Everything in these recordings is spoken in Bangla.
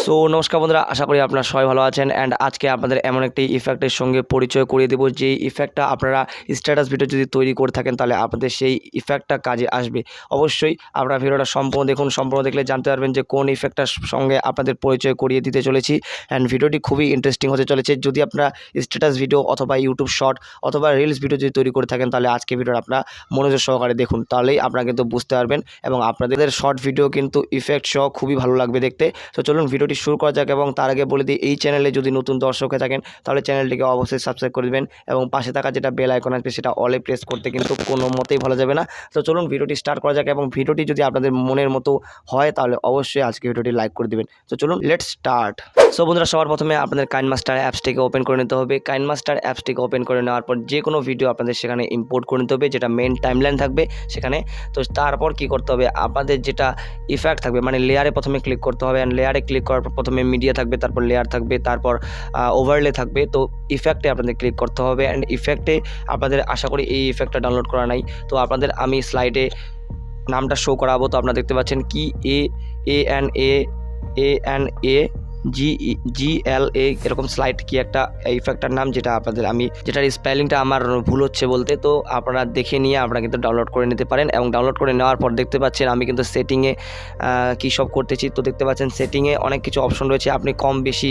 সো নমস্কার বন্ধুরা, আশা করি আপনারা সবাই ভালো আছেন। অ্যান্ড আজকে আপনাদের এমন একটি ইফেক্টের সঙ্গে পরিচয় করিয়ে দেবো, যে ইফেক্টটা আপনারা স্ট্যাটাস ভিডিও যদি তৈরি করে থাকেন তাহলে আপনাদের সেই ইফেক্টটা কাজে আসবে। অবশ্যই আপনারা ভিডিওটা সম্পূর্ণ দেখুন, সম্পূর্ণ দেখলে জানতে পারবেন যে কোন ইফেক্টটার সঙ্গে আপনাদের পরিচয় করিয়ে দিতে চলেছি। অ্যান্ড ভিডিওটি খুবই ইন্টারেস্টিং হতে চলেছে। যদি আপনারা স্ট্যাটাস ভিডিও অথবা ইউটিউব শর্ট অথবা রিলস ভিডিও যদি তৈরি করে থাকেন তাহলে আজকে ভিডিওটা আপনারা মনোযোগ সহকারে দেখুন, তাহলেই আপনারা কিন্তু বুঝতে পারবেন এবং আপনাদের শর্ট ভিডিও কিন্তু ইফেক্ট সহ খুবই ভালো লাগবে দেখতে। তো চলুন ভিডিওটি শুরু করা যাক। এবং তার আগে বলে দিই, এই চ্যানেলে যদি নতুন দর্শক হয়ে থাকেন তাহলে চ্যানেলটিকে অবশ্যই সাবস্ক্রাইব করে দেবেন এবং পাশে থাকা যেটা বেল আইকন আসবে সেটা অলে প্রেস করতে কিন্তু কোনো মতেই ভোলা যাবে না। তো চলুন ভিডিওটি স্টার্ট করা যাক। এবং ভিডিওটি যদি আপনাদের মনের মতো হয় তাহলে অবশ্যই আজকে ভিডিওটি লাইক করে দেবেন। তো চলুন লেটস স্টার্ট। সো বন্ধুরা, সবার প্রথমে আপনাদের কাইনমাস্টার অ্যাপসটিকে ওপেন করে নিতে হবে। কাইনমাস্টার অ্যাপসটিকে ওপেন করে নেওয়ার পর যে কোনো ভিডিও আপনাদের সেখানে ইম্পোর্ট করে নিতে হবে, যেটা মেন টাইমলাইন থাকবে সেখানে। তো তারপর কি করতে হবে, আপনাদের যেটা ইফেক্ট থাকবে মানে লেয়ারে প্রথমে ক্লিক করতে হবে। অ্যান্ড লেয়ারে ক্লিক করার পর প্রথমে মিডিয়া থাকবে, তারপর লেয়ার থাকবে, তারপর ওভারলে থাকবে। তো ইফেক্টে আপনাদের ক্লিক করতে হবে। অ্যান্ড ইফেক্টে আপনাদের আশা করি এই ইফেক্টটা ডাউনলোড করা নাই। তো আপনাদের আমি স্লাইডে নামটা শো করাবো। তো আপনারা দেখতে পাচ্ছেন কি এ GLA এরকম স্লাইড কি একটা ইফেক্টটার নাম, যেটা আপনাদের আমি যেটার স্পেলিংটা আমার ভুল হচ্ছে বলতে। তো আপনারা দেখে নিয়ে আপনারা কিন্তু ডাউনলোড করে নিতে পারেন। এবং ডাউনলোড করে নেওয়ার পর দেখতে পাচ্ছেন আমি কিন্তু সেটিংয়ে কী সব করতেছি। তো দেখতে পাচ্ছেন সেটিংয়ে অনেক কিছু অপশন রয়েছে, আপনি কম বেশি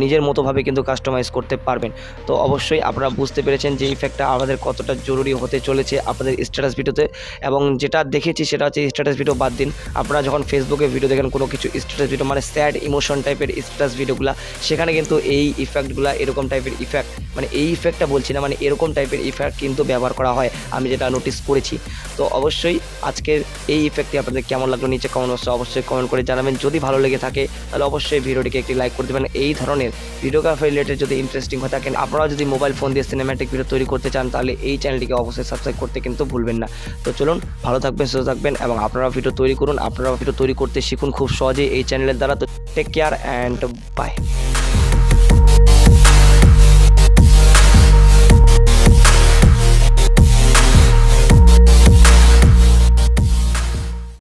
নিজের মতোভাবে কিন্তু কাস্টমাইজ করতে পারবেন। তো অবশ্যই আপনারা বুঝতে পেরেছেন যে ইফেক্টটা আমাদের কতটা জরুরি হতে চলেছে আপনাদের স্ট্যাটাস ভিডিওতে। এবং যেটা দেখেছি সেটা হচ্ছে স্ট্যাটাস ভিডিও বাদ দিন, আপনারা যখন ফেসবুকে ভিডিও দেখেন কোনো কিছু স্ট্যাটাস ভিডিও মানে স্যাড ইমোশন টাইপের স্ট্যাটাস ভিডিওগুলো, সেখানে কিন্তু এই ইফেক্টগুলো এরকম টাইপের ইফেক্ট মানে এই ইফেক্টটা বলছি না, মানে এরকম টাইপের ইফেক্ট কিন্তু ব্যবহার করা হয়, আমি যেটা নোটিস করেছি। তো অবশ্যই আজকের এই ইফেক্টটি আপনাদের কেমন লাগলো নিচে কমেন্ট বক্সে অবশ্যই কমেন্ট করে জানাবেন। যদি ভালো লেগে থাকে তাহলে অবশ্যই ভিডিওটিকে একটি লাইক করে দেবেন। এই ধরনের ভিডিওগ্রাফি রিলেটেড যদি ইন্টারেস্টিং হয়ে থাকেন, আপনারা যদি মোবাইল ফোন দিয়ে সিনেম্যাটিক ভিডিও তৈরি করতে চান তাহলে এই চ্যানেলটিকে অবশ্যই সাবস্ক্রাইব করতে কিন্তু ভুলবেন না। তো চলুন, ভালো থাকবেন, সুস্থ থাকবেন এবং আপনারাও ভিডিও তৈরি করুন, আপনারাও ভিডিও তৈরি করতে শিখুন খুব সহজেই এই চ্যানেলের দ্বারা। তো টেক কেয়ার অ্যান্ড বাই।